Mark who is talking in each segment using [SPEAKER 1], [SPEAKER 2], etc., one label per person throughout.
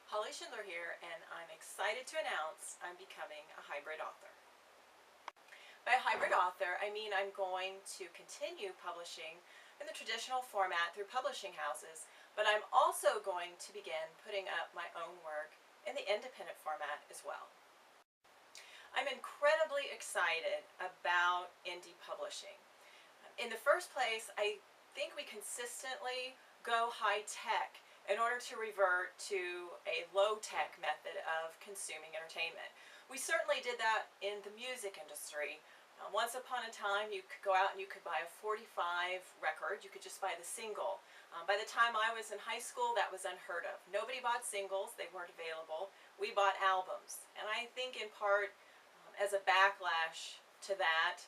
[SPEAKER 1] Holly Schindler here, and I'm excited to announce I'm becoming a hybrid author. By a hybrid author, I mean I'm going to continue publishing in the traditional format through publishing houses, but I'm also going to begin putting up my own work in the independent format as well. I'm incredibly excited about indie publishing. In the first place, I think we consistently go high-tech in order to revert to a low-tech method of consuming entertainment. We certainly did that in the music industry. Once upon a time, you could go out and you could buy a 45 record. You could just buy the single. By the time I was in high school, that was unheard of. Nobody bought singles. They weren't available. We bought albums. And I think in part, as a backlash to that,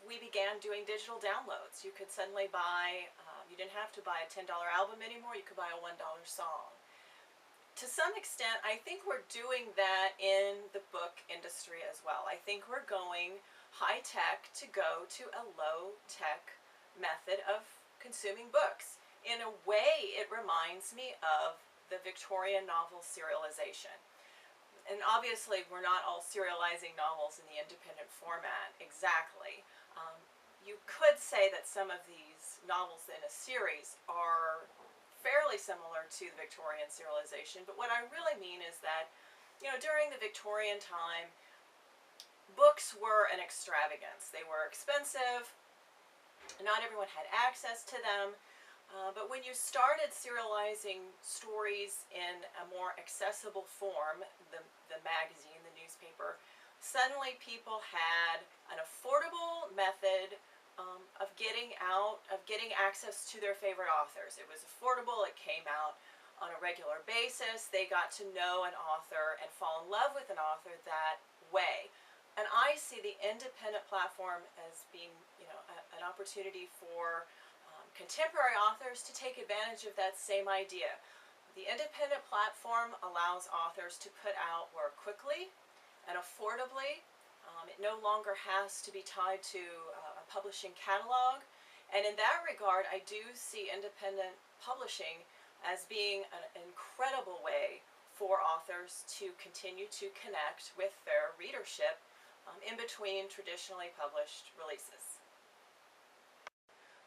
[SPEAKER 1] we began doing digital downloads. You could suddenly buy, you didn't have to buy a $10 album anymore, you could buy a $1 song. To some extent, I think we're doing that in the book industry as well. I think we're going high-tech to go to a low-tech method of consuming books. In a way, it reminds me of the Victorian novel serialization. And obviously, we're not all serializing novels in the independent format exactly. You could say that some of these novels in a series are fairly similar to the Victorian serialization, but what I really mean is that, during the Victorian time, books were an extravagance. They were expensive. Not everyone had access to them. But when you started serializing stories in a more accessible form, the magazine, the newspaper, suddenly people had an affordable method of getting access to their favorite authors. It was affordable, it came out on a regular basis, they got to know an author and fall in love with an author that way. And I see the independent platform as being, an opportunity for contemporary authors to take advantage of that same idea. The independent platform allows authors to put out work quickly and affordably. It no longer has to be tied to a publishing catalog. And in that regard, I do see independent publishing as being an incredible way for authors to continue to connect with their readership in between traditionally published releases.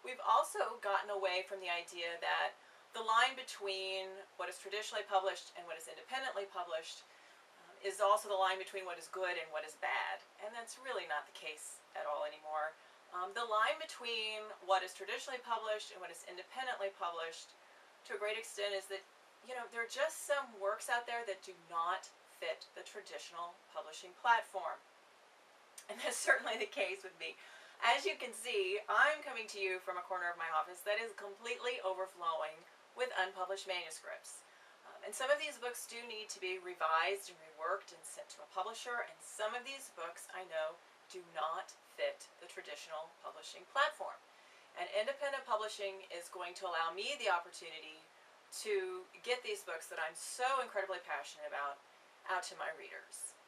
[SPEAKER 1] We've also gotten away from the idea that the line between what is traditionally published and what is independently published is also the line between what is good and what is bad. And that's really not the case at all anymore. The line between what is traditionally published and what is independently published, to a great extent, is that, there are just some works out there that do not fit the traditional publishing platform. And that's certainly the case with me. As you can see, I'm coming to you from a corner of my office that is completely overflowing with unpublished manuscripts. And some of these books do need to be revised and reworked and sent to a publisher, and some of these books, I know, do not fit the traditional publishing platform. And independent publishing is going to allow me the opportunity to get these books that I'm so incredibly passionate about out to my readers.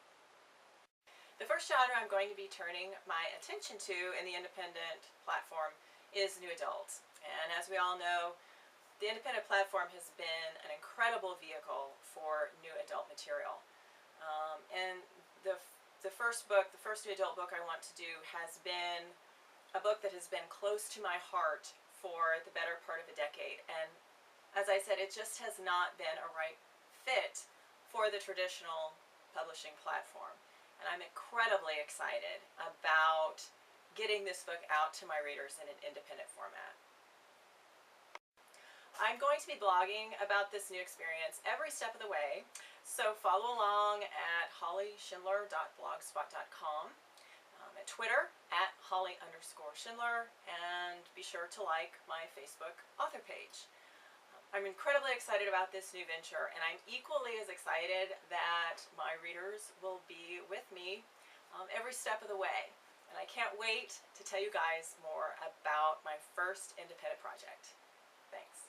[SPEAKER 1] The first genre I'm going to be turning my attention to in the independent platform is new adult. And as we all know, the independent platform has been an incredible vehicle for new adult material. And the first new adult book I want to do has been a book that has been close to my heart for the better part of a decade. And as I said, it just has not been a right fit for the traditional publishing platform. And I'm incredibly excited about getting this book out to my readers in an independent format. I'm going to be blogging about this new experience every step of the way, so follow along at hollyschindler.blogspot.com, at Twitter at Holly_Schindler, and be sure to like my Facebook author page. I'm incredibly excited about this new venture, and I'm equally as excited that my readers will be with me every step of the way. And I can't wait to tell you guys more about my first independent project. Thanks.